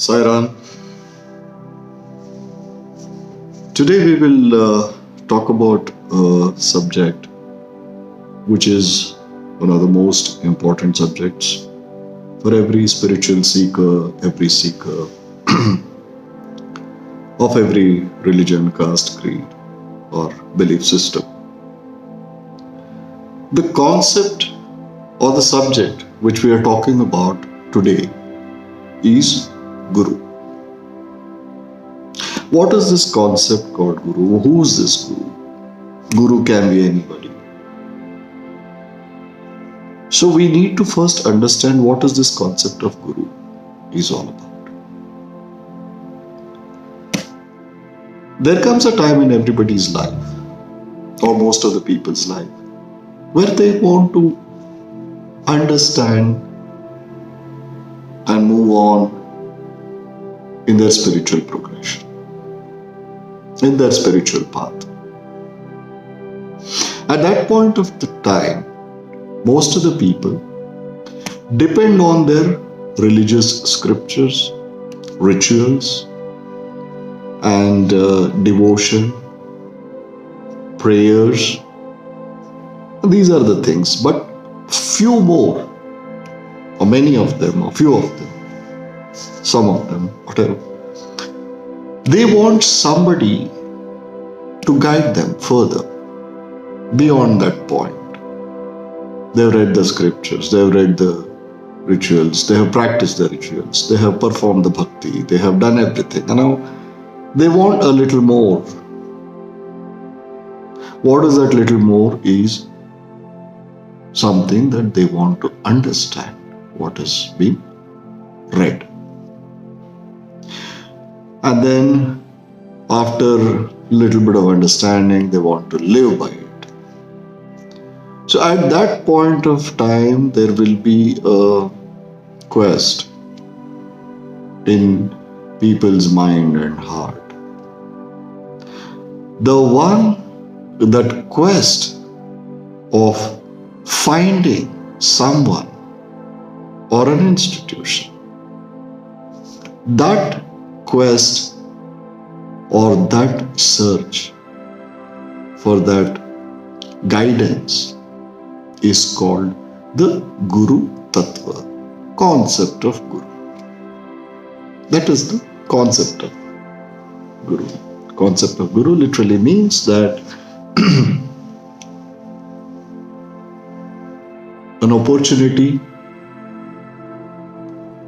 Sairam. Today we will talk about a subject which is one of the most important subjects for every spiritual seeker, every seeker of every religion, caste, creed, or belief system. The concept or the subject which we are talking about today is Guru. What is this concept called Guru? Who is this Guru? Guru can be anybody. So we need to first understand what is this concept of Guru is all about. There comes a time in everybody's life, or most of the people's life, where they want to understand and move on in their spiritual progression, in their spiritual path. At that point of the time, most of the people depend on their religious scriptures, rituals, and devotion, prayers. These are the things, but few more, or many of them, or few of them, some of them, whatever, they want somebody to guide them further, beyond that point. They've read the scriptures, they've read the rituals, they have practiced the rituals, they have performed the bhakti, they have done everything. And now they want a little more. What is that little more is something that they want to understand what has been read. And then after a little bit of understanding, they want to live by it. So at that point of time, there will be a quest in people's mind and heart. That quest of finding someone or an institution, that quest or that search for that guidance is called the Guru Tattva, concept of Guru. That is the concept of Guru. Concept of Guru literally means that an opportunity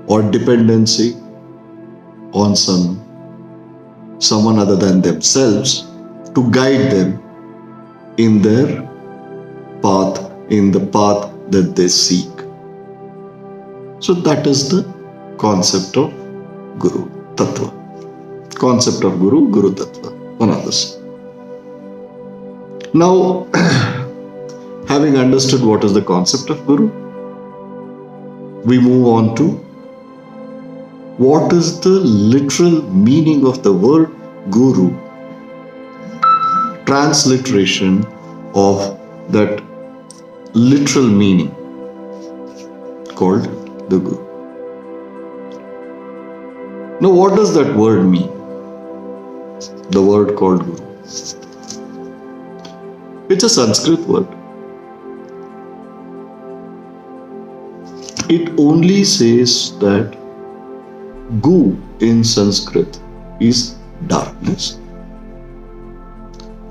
or dependency on someone other than themselves to guide them in their path, in the path that they seek. So that is the concept of Guru Tattva. Concept of Guru, Guru Tattva, one of this. Now, having understood what is the concept of Guru, we move on to what is the literal meaning of the word Guru, transliteration of that literal meaning called the Guru. Now, what does that word mean? The word called Guru. It's a Sanskrit word. It only says that Gu in Sanskrit is darkness.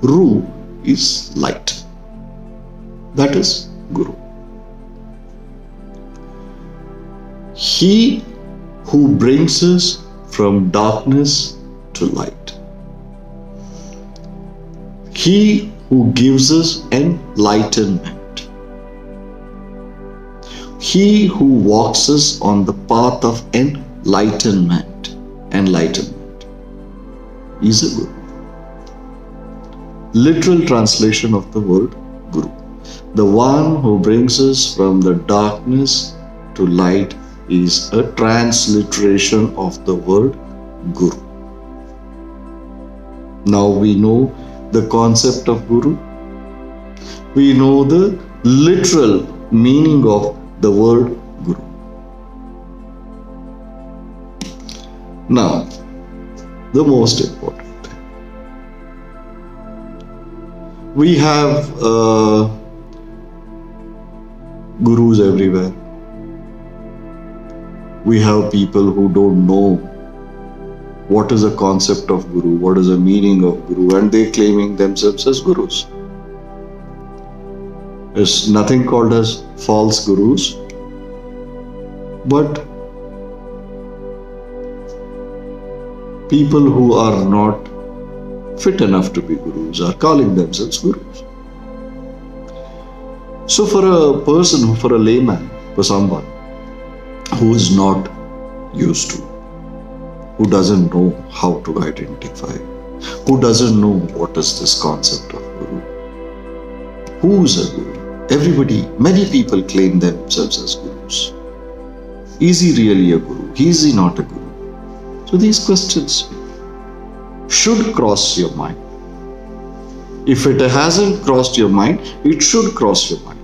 Ru is light. That is Guru. He who brings us from darkness to light. He who gives us enlightenment. He who walks us on the path of enlightenment is a Guru. Literal translation of the word Guru. The one who brings us from the darkness to light is a transliteration of the word Guru. Now we know the concept of Guru. We know the literal meaning of the word Guru. Now, the most important thing. We have gurus everywhere. We have people who don't know what is the concept of guru, what is the meaning of guru, and they claiming themselves as gurus. There's nothing called as false gurus, but people who are not fit enough to be gurus are calling themselves gurus. So for a person, for a layman, for someone who is not used to, who doesn't know how to identify, who doesn't know what is this concept of guru, who is a guru? Everybody, many people claim themselves as gurus. Is he really a guru? Is he not a guru? So these questions should cross your mind. If it hasn't crossed your mind, it should cross your mind.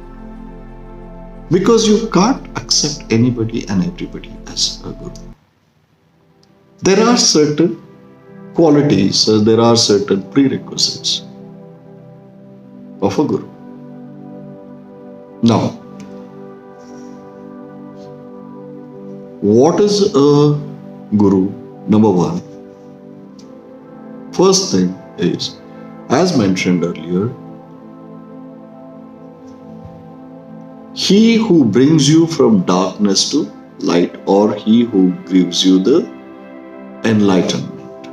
Because you can't accept anybody and everybody as a guru. There are certain qualities, there are certain prerequisites of a guru. Now, what is a guru? Number one, first thing is, as mentioned earlier, he who brings you from darkness to light, or he who gives you the enlightenment.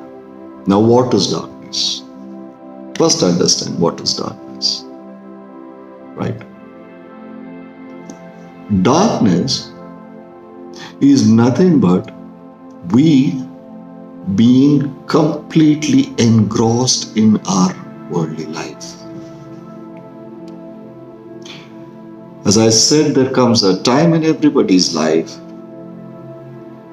Now, what is darkness? First, understand what is darkness. Right? Darkness is nothing but we being completely engrossed in our worldly life. As I said, there comes a time in everybody's life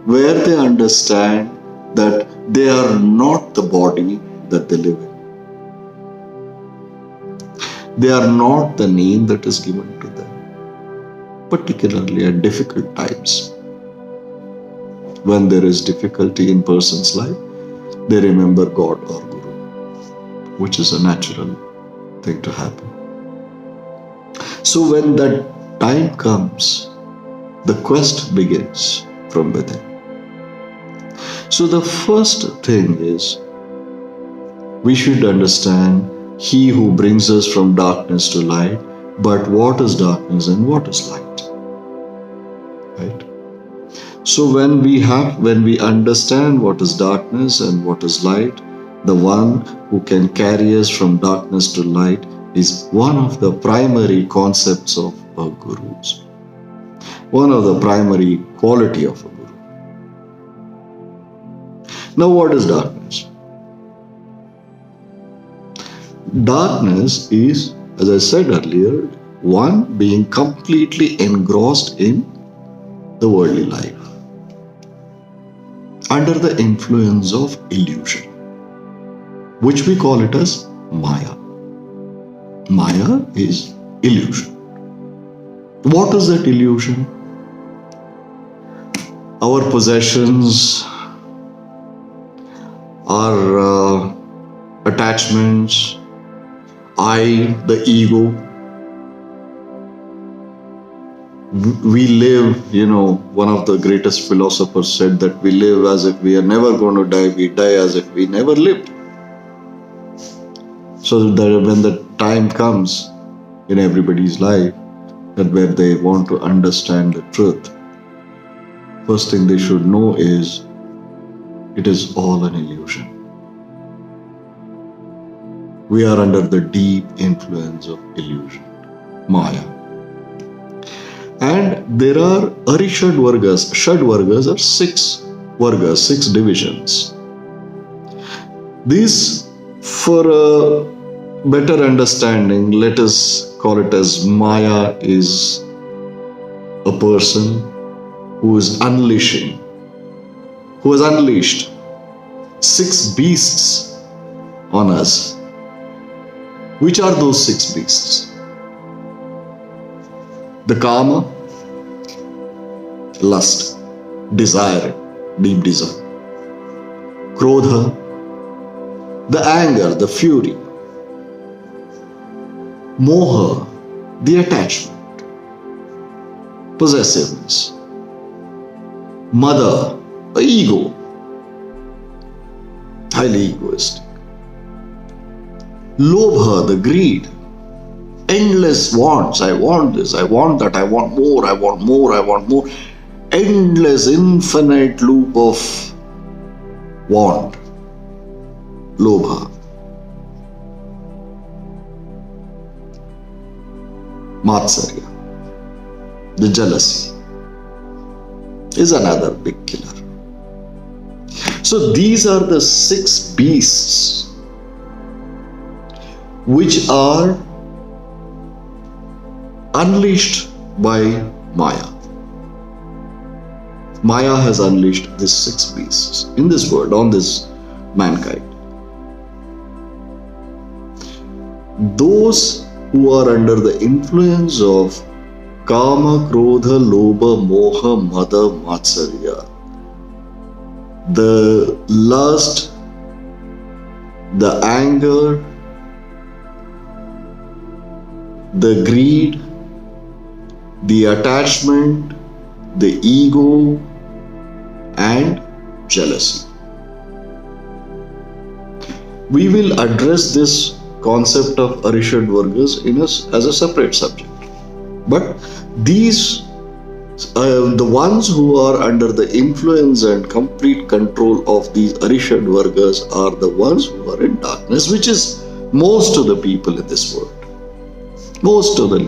where they understand that they are not the body that they live in. They are not the name that is given to them, particularly at difficult times. When there is difficulty in person's life, they remember God or Guru, which is a natural thing to happen. So when that time comes, the quest begins from within. So the first thing is, we should understand he who brings us from darkness to light, but what is darkness and what is light? Right? So when we understand what is darkness and what is light, the one who can carry us from darkness to light is one of the primary concepts of a gurus. One of the primary quality of a guru. Now, what is darkness? Darkness is, as I said earlier, one being completely engrossed in the worldly life, under the influence of illusion, which we call it as Maya. Maya is illusion. What is that illusion? Our possessions, our attachments, I, the ego. We live, one of the greatest philosophers said that we live as if we are never going to die, we die as if we never lived. So that when the time comes in everybody's life, that where they want to understand the truth, first thing they should know is, it is all an illusion. We are under the deep influence of illusion, Maya. And there are Arishad Vargas. Shad Vargas are six Vargas, 6 divisions. These, for a better understanding, let us call it as Maya is a person who is unleashing, who has unleashed 6 beasts on us. Which are those 6 beasts? The kama, lust, desire, deep desire. Krodha, the anger, the fury. Moha, the attachment, possessiveness. Mada, the ego, highly egoistic. Lobha, the greed, endless wants. I want this, I want that, I want more, I want more, I want more. Endless, infinite loop of want. Lobha. Matsarya, the jealousy, is another big killer. So these are the 6 beasts which are unleashed by Maya. Maya has unleashed these 6 beasts in this world, on this mankind. Those who are under the influence of Kama, Krodha, Lobha, Moha, Mada, Matsarya, the lust, the anger, the greed, the attachment, the ego, and jealousy. We will address this concept of Arishad Vargas as a separate subject. But these, the ones who are under the influence and complete control of these Arishad Vargas are the ones who are in darkness, which is most of the people in this world. Most of the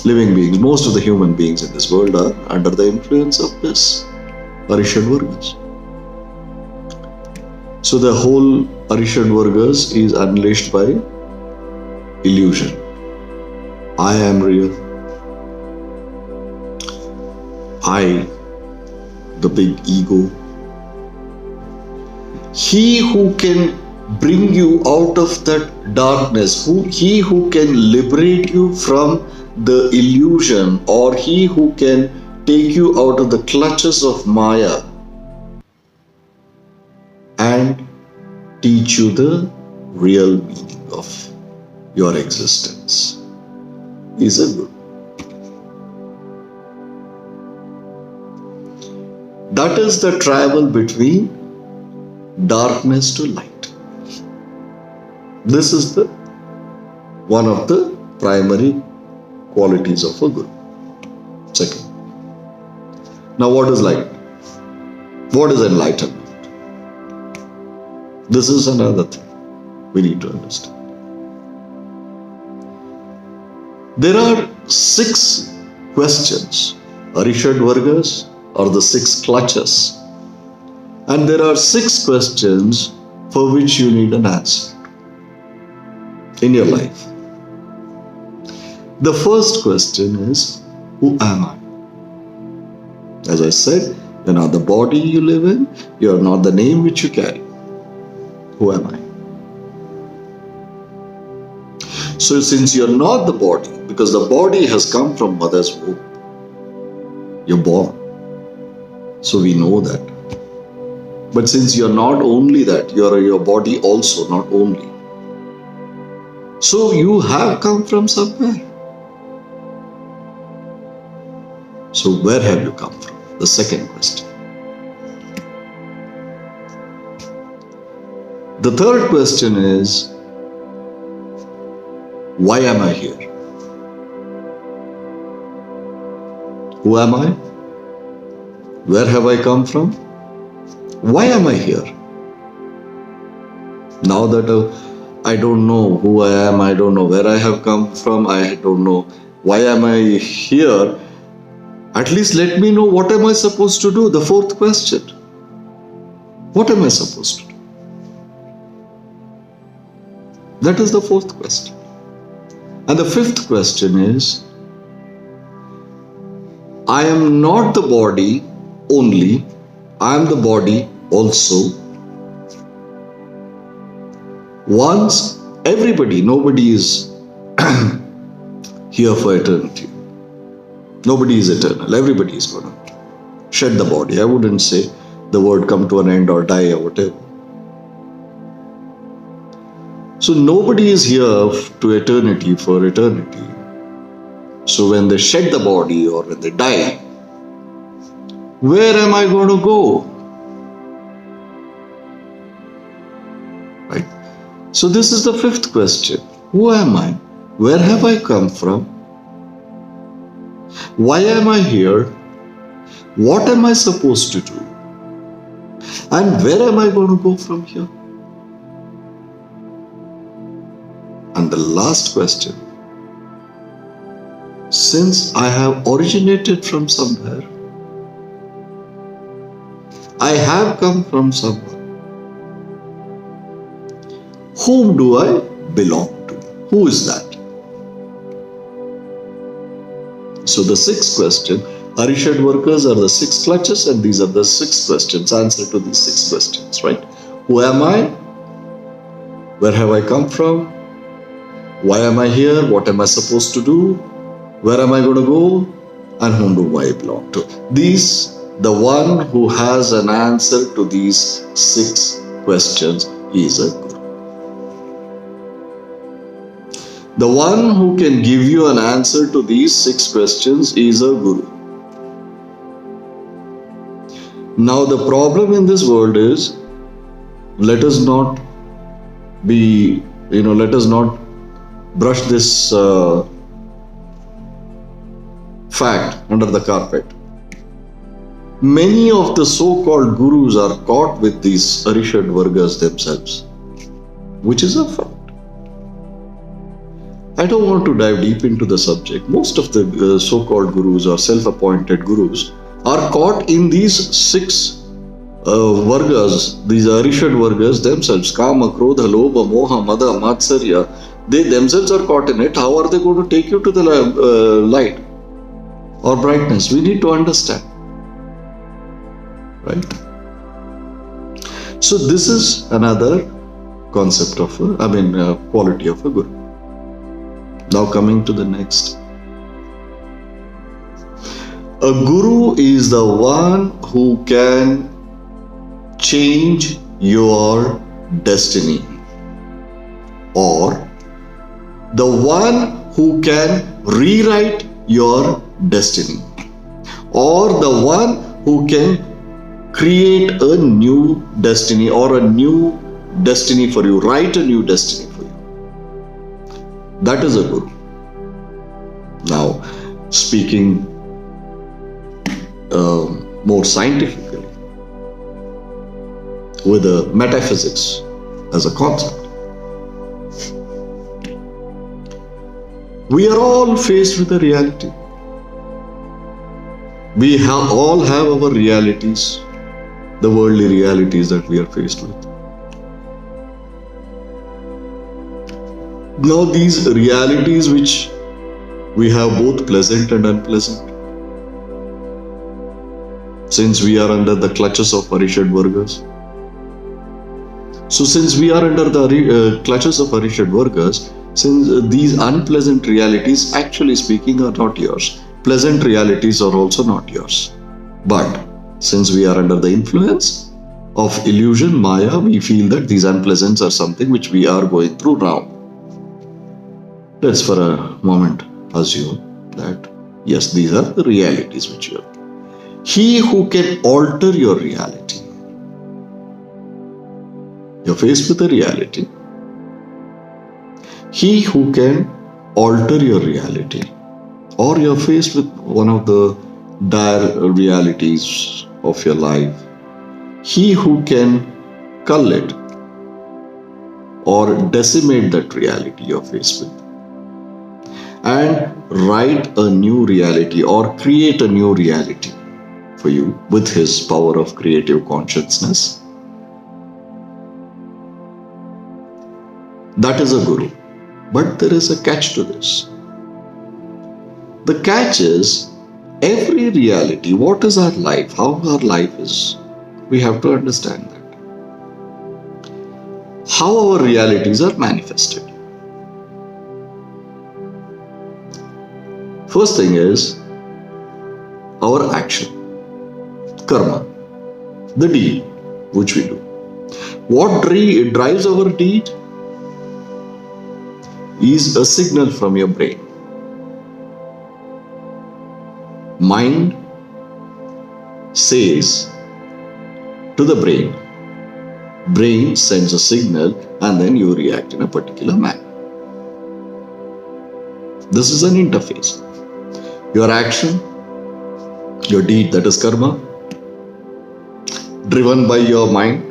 living beings, most of the human beings in this world are under the influence of this Arishad Vargas. So the whole Arishad Vargas is unleashed by illusion. I am real. I, the big ego. He who can bring you out of that darkness, he who can liberate you from the illusion, or he who can take you out of the clutches of Maya and teach you the real meaning of your existence, is a Guru. That is the travel between darkness to light. This is the one of the primary qualities of a Guru. Second. Now what is light? What is enlightenment? This is another thing we need to understand. There are 6 questions. Arishad Vargas are the 6 clutches. And there are 6 questions for which you need an answer in your life. The first question is, who am I? As I said, you're not the body you live in, you're not the name which you carry. Who am I? So since you're not the body, because the body has come from mother's womb, you're born. So we know that. But since you're not only that, you're your body also, not only. So you have come from somewhere. So where have you come from? The second question. The third question is, why am I here? Who am I? Where have I come from? Why am I here? Now that I don't know who I am, I don't know where I have come from, I don't know why am I here, at least let me know what am I supposed to do. The fourth question. What am I supposed to do? That is the fourth question. And the fifth question is, I am not the body only, I am the body also. Once everybody, nobody is here for eternity. Nobody is eternal. Everybody is going to shed the body. I wouldn't say the word come to an end or die or whatever. So nobody is here to eternity for eternity. So when they shed the body or when they die, where am I going to go? Right? So this is the fifth question. Who am I? Where have I come from? Why am I here? What am I supposed to do? And where am I going to go from here? And the last question, since I have originated from somewhere, I have come from somewhere, whom do I belong to? Who is that? So the sixth question, Arishad workers are the six clutches, and these are the six questions, answer to these six questions, right? Who am I? Where have I come from? Why am I here? What am I supposed to do? Where am I going to go? And whom do I belong to? The one who has an answer to these six questions is a guru. The one who can give you an answer to these six questions is a guru. Now the problem in this world is, let us not brush this fact under the carpet. Many of the so-called gurus are caught with these Arishad Vargas themselves, which is a fact. I don't want to dive deep into the subject. Most of the so-called gurus or self-appointed gurus are caught in these six Vargas, these Arishad Vargas themselves. Kama, Krodha, Lobha, Moha, Mada, Matsarya. They themselves are caught in it. How are they going to take you to the light or brightness? We need to understand. Right? So this is another concept of, quality of a guru. Now coming to the next. A guru is the one who can change your destiny, or the one who can rewrite your destiny, or the one who can create a new destiny or a new destiny for you, write a new destiny for you. That is a guru. Now, speaking more scientifically, with the metaphysics as a concept, we are all faced with a reality. We all have our realities, the worldly realities that we are faced with. Now these realities which we have both pleasant and unpleasant, since we are under the clutches of Arishad Vargas. So since we are under the clutches of Arishad Vargas, since these unpleasant realities, actually speaking, are not yours, pleasant realities are also not yours. But since we are under the influence of illusion, Maya, we feel that these unpleasants are something which we are going through now. Let's for a moment assume that yes, these are the realities which you are. He who can alter your reality. You're faced with a reality. He who can alter your reality, or you're faced with one of the dire realities of your life. He who can cull it or decimate that reality you're faced with, and write a new reality or create a new reality for you with his power of creative consciousness. That is a guru. But there is a catch to this. The catch is, every reality, what is our life, how our life is, we have to understand that. How our realities are manifested. First thing is our action, karma. the deed which we do. What drives our deed is a signal from your brain. Mind says to the brain, brain sends a signal, and then you react in a particular manner. This is an interface. Your action, your deed, that is karma, driven by your mind.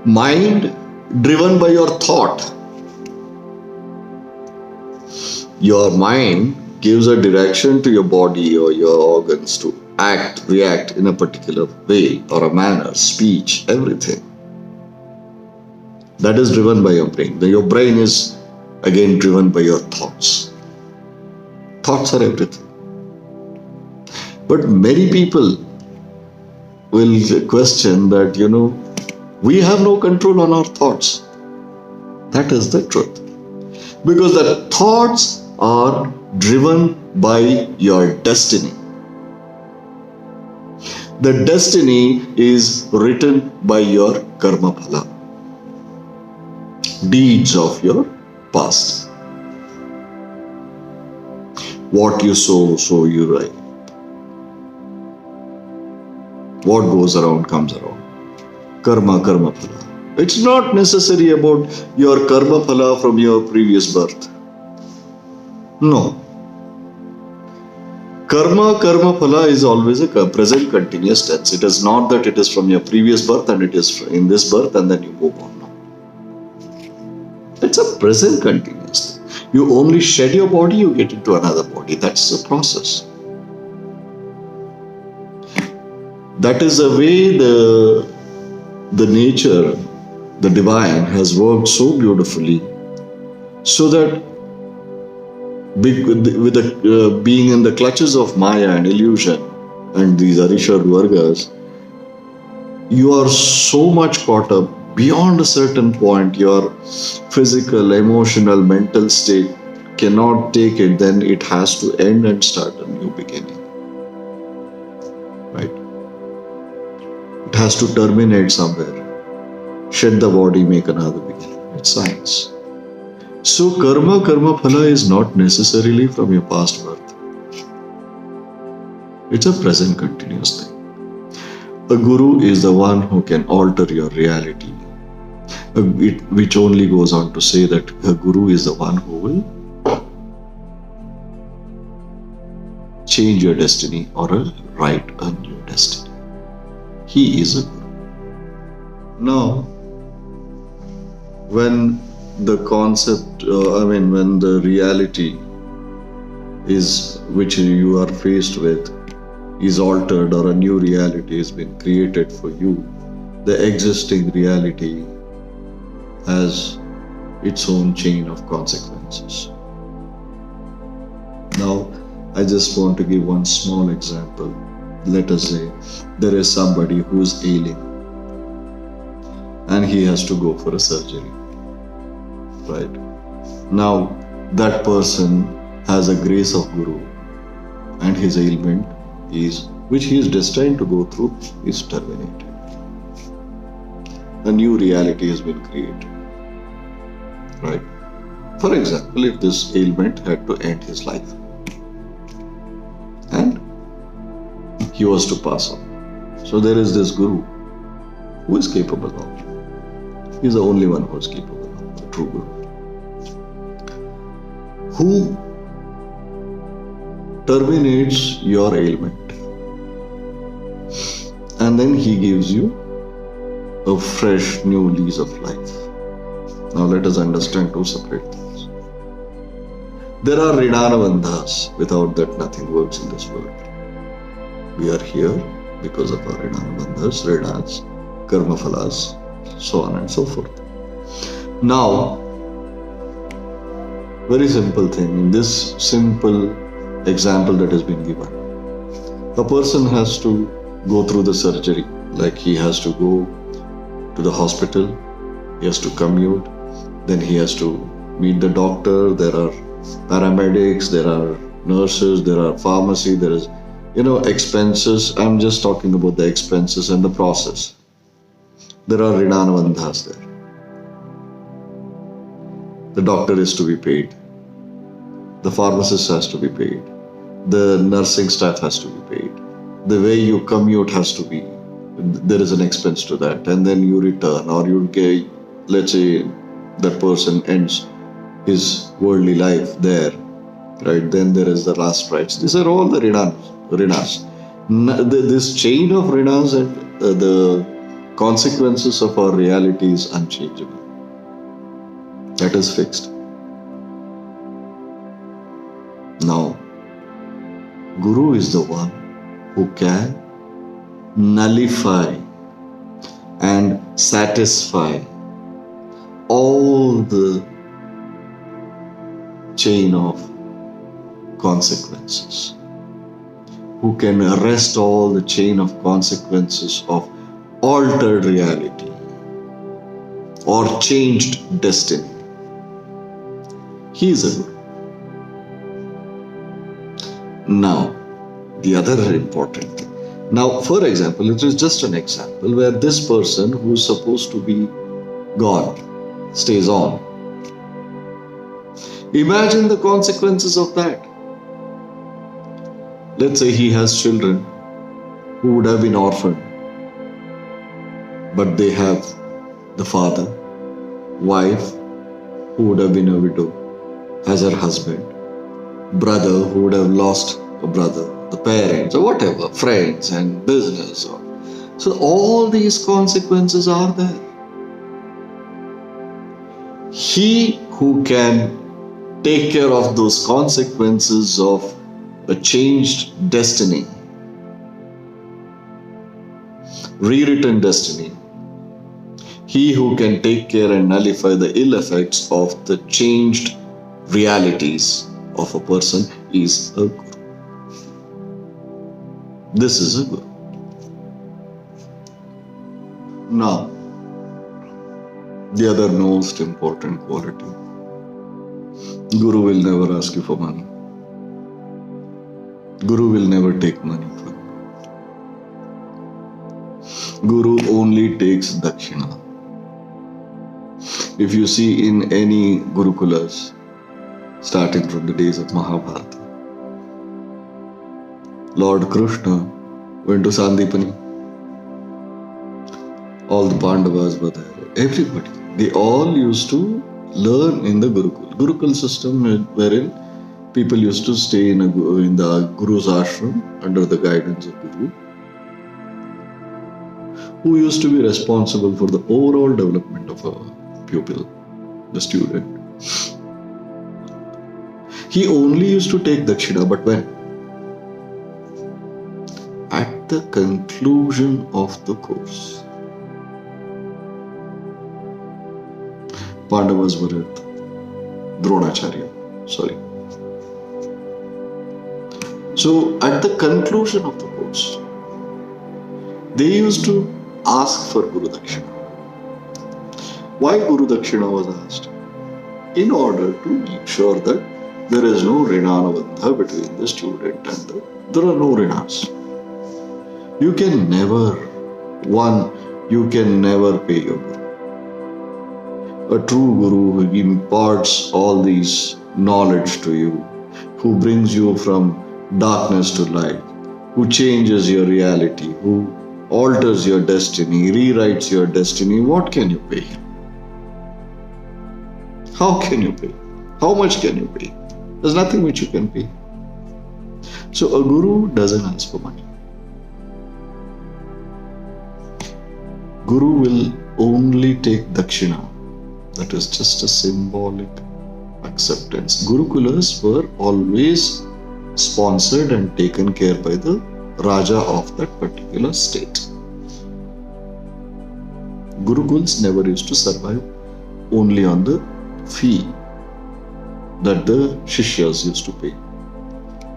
Mind driven by your thought. Your mind gives a direction to your body or your organs to react in a particular way or a manner, speech, everything. That is driven by your brain. Your brain is again driven by your thoughts. Thoughts are everything. But many people will question that, we have no control on our thoughts. That is the truth. Because the thoughts are driven by your destiny. The destiny is written by your karma phala, deeds of your past. What you sow, so you reap. What goes around comes around. Karma phala. It's not necessary about your karma phala from your previous birth. No. Karma phala is always a present continuous tense. It is not that it is from your previous birth and it is in this birth and then you move on. No. It's a present continuous thing. You only shed your body, you get into another body. That's the process. That is the way the nature, the divine has worked so beautifully, so that with being in the clutches of Maya and illusion and these Arishad Vargas, you are so much caught up beyond a certain point. Your physical, emotional, mental state cannot take it. Then it has to end and start a new beginning. Right? It has to terminate somewhere. Shed the body, make another beginning. It's science. So karma phala is not necessarily from your past birth. It's a present continuous thing. A guru is the one who can alter your reality. Which only goes on to say that a guru is the one who will change your destiny or write a new destiny. He is a guru. Now, when the concept, when the reality is which you are faced with is altered or a new reality has been created for you, the existing reality has its own chain of consequences. Now, I just want to give one small example. Let us say there is somebody who is ailing and he has to go for a surgery. Right? Now, that person has a grace of Guru and his ailment which he is destined to go through, is terminated. A new reality has been created. Right? For example, if this ailment had to end his life and he was to pass on. So there is this Guru who is capable of it. He is the only one who is capable of the true Guru. Who terminates your ailment and then he gives you a fresh new lease of life. Now let us understand two separate things. There are Rinana Bandhas. Without that nothing works in this world. We are here because of our Rinana Bandhas, Rinas, Karma Phalas, so on and so forth. Now, very simple thing, in this simple example that has been given. A person has to go through the surgery, like he has to go to the hospital, he has to commute, then he has to meet the doctor, there are paramedics, there are nurses, there are pharmacy, there is Expenses, I'm just talking about the expenses and the process. There are rinanavandhas there. The doctor is to be paid. The pharmacist has to be paid. The nursing staff has to be paid. The way you commute has to be, there is an expense to that. And then you return, or you get, let's say that person ends his worldly life there, right? Then there is the last rites. These are all the rinas. This chain of rinas and the consequences of our reality is unchangeable. That is fixed. Now, Guru is the one who can nullify and satisfy all the chain of consequences, who can arrest all the chain of consequences of altered reality or changed destiny. He is a Guru. Now, the other important thing. Now, for example, it is just an example where this person who is supposed to be God stays on. Imagine the consequences of that. Let's say he has children who would have been orphaned, but they have the father, wife who would have been a widow, has her husband, brother who would have lost a brother, the parents, or whatever, friends and business. So all these consequences are there. He who can take care of those consequences of a changed destiny, rewritten destiny, he who can take care and nullify the ill effects of the changed realities of a person is a Guru. This is a Guru. Now, the other most important quality. Guru will never ask you for money. Guru will never take money from you. Guru only takes dakshina. If you see in any Gurukulas, starting from the days of Mahabharata, Lord Krishna went to Sandipani. All the Pandavas were there. Everybody. They all used to learn in the Gurukul. Gurukul system wherein people used to stay in the Guru's ashram under the guidance of Guru, who used to be responsible for the overall development of a pupil, the student. He only used to take dakshina, but when? At the conclusion of the course. Pandavas were at Dronacharya. So at the conclusion of the course, they used to ask for Guru Dakshina. Why Guru Dakshina was asked? In order to make sure that there is no rinanavandha between the student and there are no rinas. You can never pay your Guru. A true Guru who imparts all these knowledge to you, who brings you from darkness to light, who changes your reality, who alters your destiny, rewrites your destiny, what can you pay? How can you pay? How much can you pay? There's nothing which you can pay. So a Guru doesn't ask for money. Guru will only take dakshina. That is just a symbolic acceptance. Gurukulas were always sponsored and taken care by the Raja of that particular state. Gurukuls never used to survive only on the fee that the Shishyas used to pay.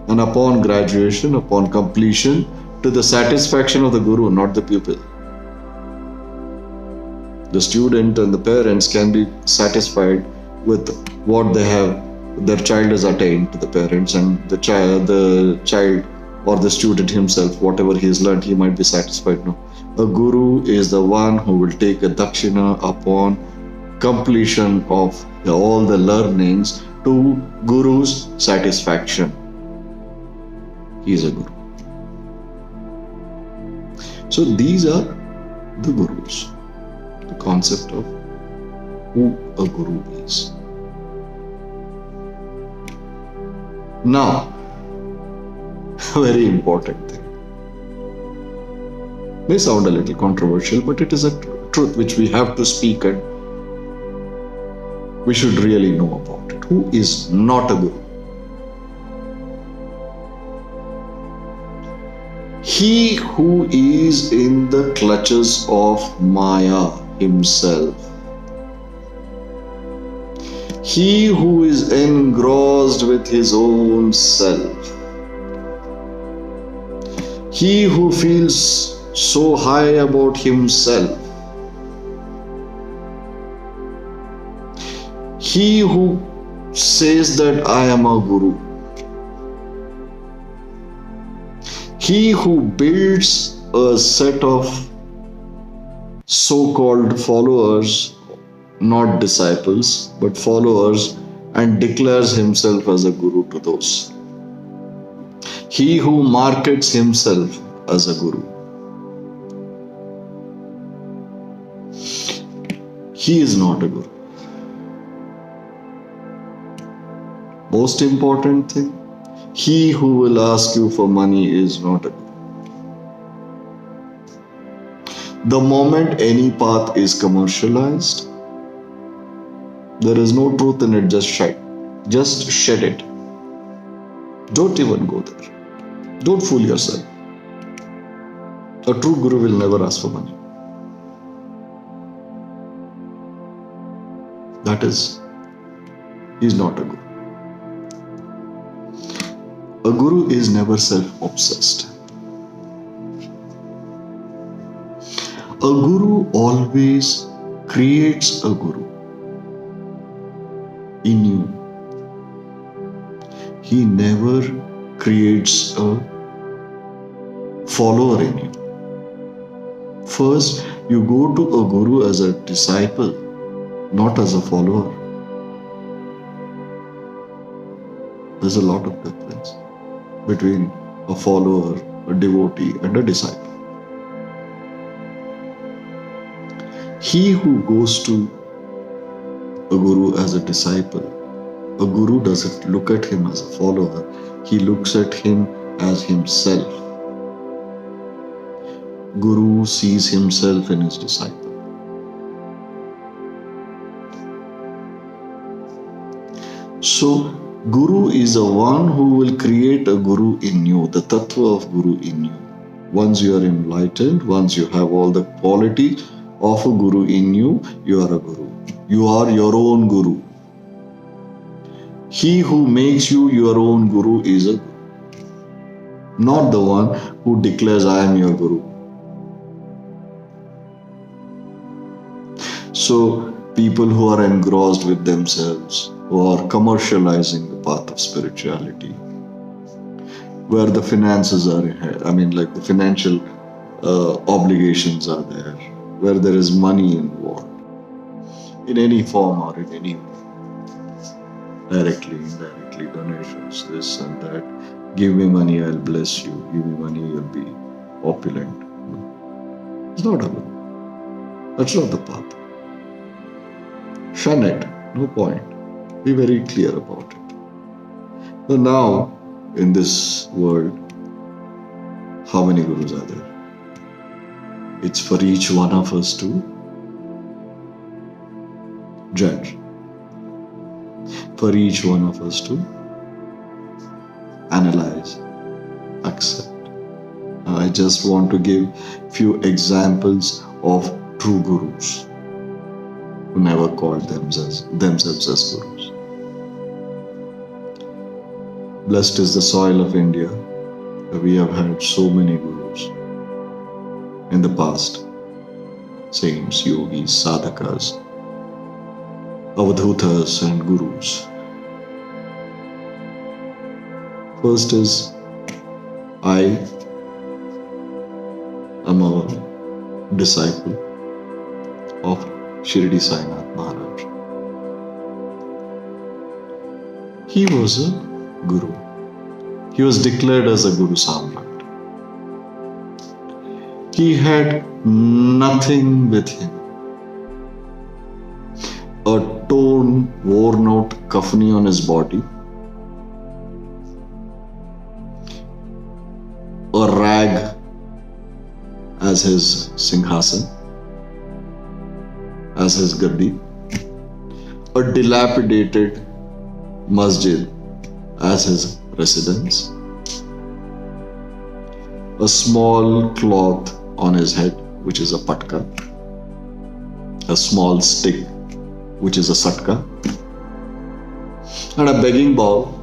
And upon graduation, upon completion, to the satisfaction of the Guru, not the pupil. The student and the parents can be satisfied with what they have, their child has attained to the parents, and the child or the student himself, whatever he has learned, he might be satisfied. No. A guru is the one who will take a dakshina upon completion of all the learnings to guru's satisfaction. He is a guru. So these are the gurus, the concept of who a guru is. Now, a very important thing. May sound a little controversial, but it is a truth which we have to speak and we should really know about it. Who is not a guru? He who is in the clutches of Maya himself. He who is engrossed with his own self. He who feels so high about himself. He who says that I am a guru. He who builds a set of so-called followers, not disciples, but followers, and declares himself as a guru to those. He who markets himself as a guru. He is not a guru. Most important thing, he who will ask you for money is not a guru. The moment any path is commercialized, there is no truth in it, just shed it. Don't even go there. Don't fool yourself. A true guru will never ask for money. That is, he is not a guru. A guru is never self-obsessed. A guru always creates a guru in you. He never creates a follower in you. First, you go to a guru as a disciple, not as a follower. There's a lot of difference between a follower, a devotee, and a disciple. He who goes to a guru as a disciple, a guru doesn't look at him as a follower, he looks at him as himself. Guru sees himself in his disciple. So, Guru is the one who will create a Guru in you, the Tattva of Guru in you. Once you are enlightened, once you have all the quality of a Guru in you, you are a Guru. You are your own Guru. He who makes you your own Guru is a Guru, not the one who declares, I am your Guru. So, people who are engrossed with themselves, who are commercializing the path of spirituality, where the finances are ahead, like the financial obligations are there, where there is money involved, in any form or in any way, directly, indirectly, donations, this and that. Give me money, I'll bless you. Give me money, you'll be opulent. It's not a good. That's not the path. Shun it. No point. Be very clear about it. But now, in this world, how many gurus are there? It's for each one of us to judge. For each one of us to analyze, accept. I just want to give few examples of true gurus who never called themselves as gurus. Blessed is the soil of India. We have had so many gurus in the past. Saints, yogis, sadhakas, avadhutas and gurus. First is I am a disciple of Shirdisai Maharaj. He was a guru. He was declared as a Guru Samrat. He had nothing with him. A torn, worn out kafani on his body, a rag as his singhasan, as his gaddi, a dilapidated masjid as his residence, a small cloth on his head, which is a patka, a small stick, which is a satka, and a begging bowl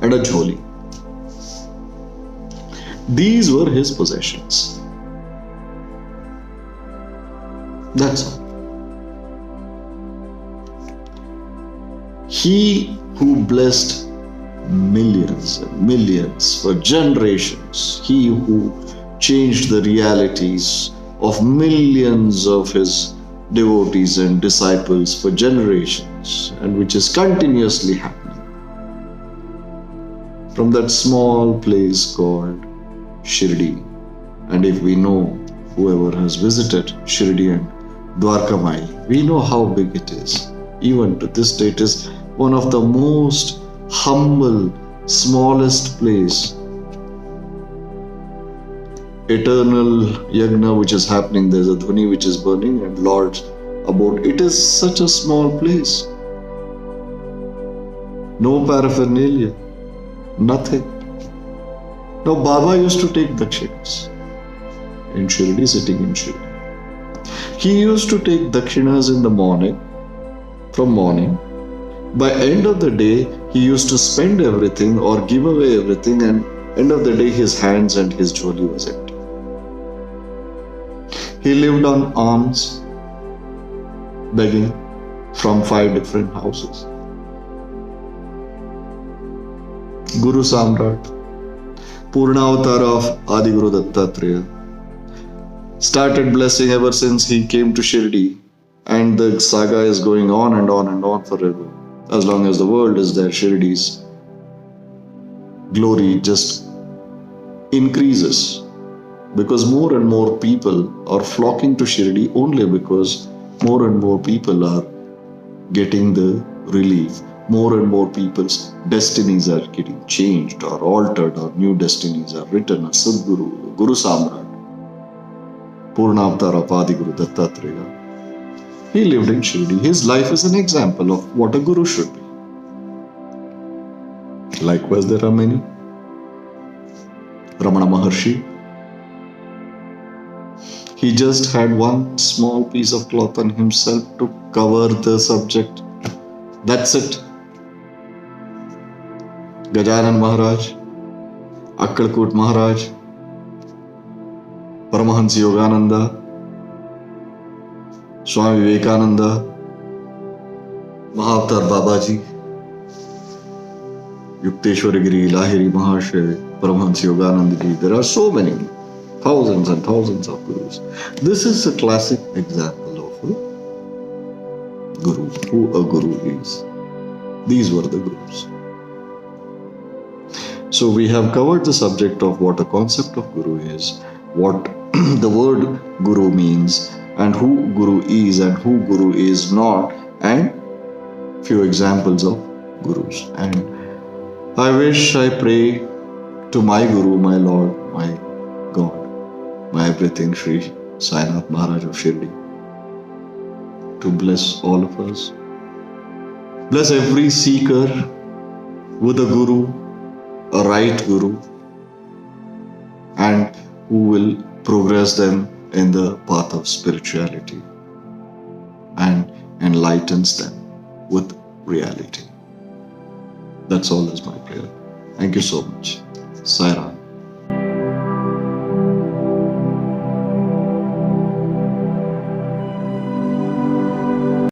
and a jholi. These were his possessions. That's all. He who blessed millions and millions for generations, he who changed the realities of millions of his devotees and disciples for generations, and which is continuously happening from that small place called Shirdi. And if we know, whoever has visited Shirdi and Dwarkamai, we know how big it is. Even to this day, it is one of the most humble, smallest place. Eternal yagna which is happening, there's a dhvani which is burning, and Lord's abode. It is such a small place. No paraphernalia, nothing. Now Baba used to take dakshinas in Shirdi, sitting in Shirdi. He used to take dakshinas in the morning, from morning. By end of the day, he used to spend everything or give away everything, and end of the day his hands and his jewelry was empty. He lived on alms, begging from 5 different houses. Guru Samrat, Purnavatar of Adiguru Dattatreya, started blessing ever since he came to Shirdi, and the saga is going on and on and on forever. As long as the world is there, Shirdi's glory just increases, because more and more people are flocking to Shirdi only because more and more people are getting the relief. More and more people's destinies are getting changed or altered, or new destinies are written. A Sadguru, Guru Samrat, Purnavatar of Adiguru Dattatreya, he lived in Shirdi. His life is an example of what a guru should be. Likewise, there are many. Ramana Maharshi, he just had one small piece of cloth on himself to cover the subject. That's it. Gajanan Maharaj, Akkalkot Maharaj, Paramahansa Yogananda, Swami Vivekananda, Mahavatar Babaji, Yukteswar Giri, Lahiri Mahashay, Paramahansa Yogananda Ji. There are so many, thousands and thousands of gurus. This is a classic example of a guru, who a guru is. These were the gurus. So we have covered the subject of what a concept of guru is, what the word guru means, and who guru is and who guru is not, and few examples of gurus. And I wish, I pray to my guru, my Lord, my God, my everything, Sri Saipanth Maharaj of Shirdi, to bless all of us. Bless every seeker with a guru, a right guru, and who will progress them in the path of spirituality and enlightens them with reality. That's all is my prayer. Thank you so much. Sai Ram.